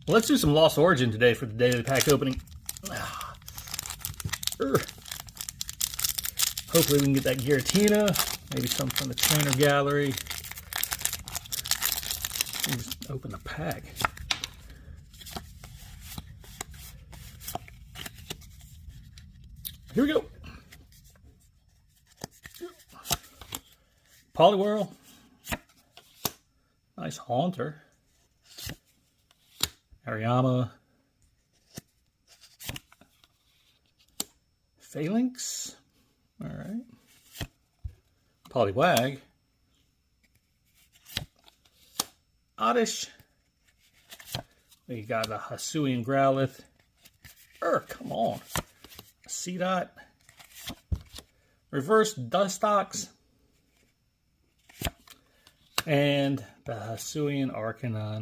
Well, let's do some Lost Origin today for the daily pack opening. Hopefully we can get that Giratina, maybe some from the trainer gallery. Just open the pack. Here we go. Poliwhirl. Nice Haunter. Ariyama. Phalanx. All right. Poliwag. Oddish. We got a Hisuian Growlithe. Come on. Seedot. Reverse Dustox. And the Hisuian Arcanine.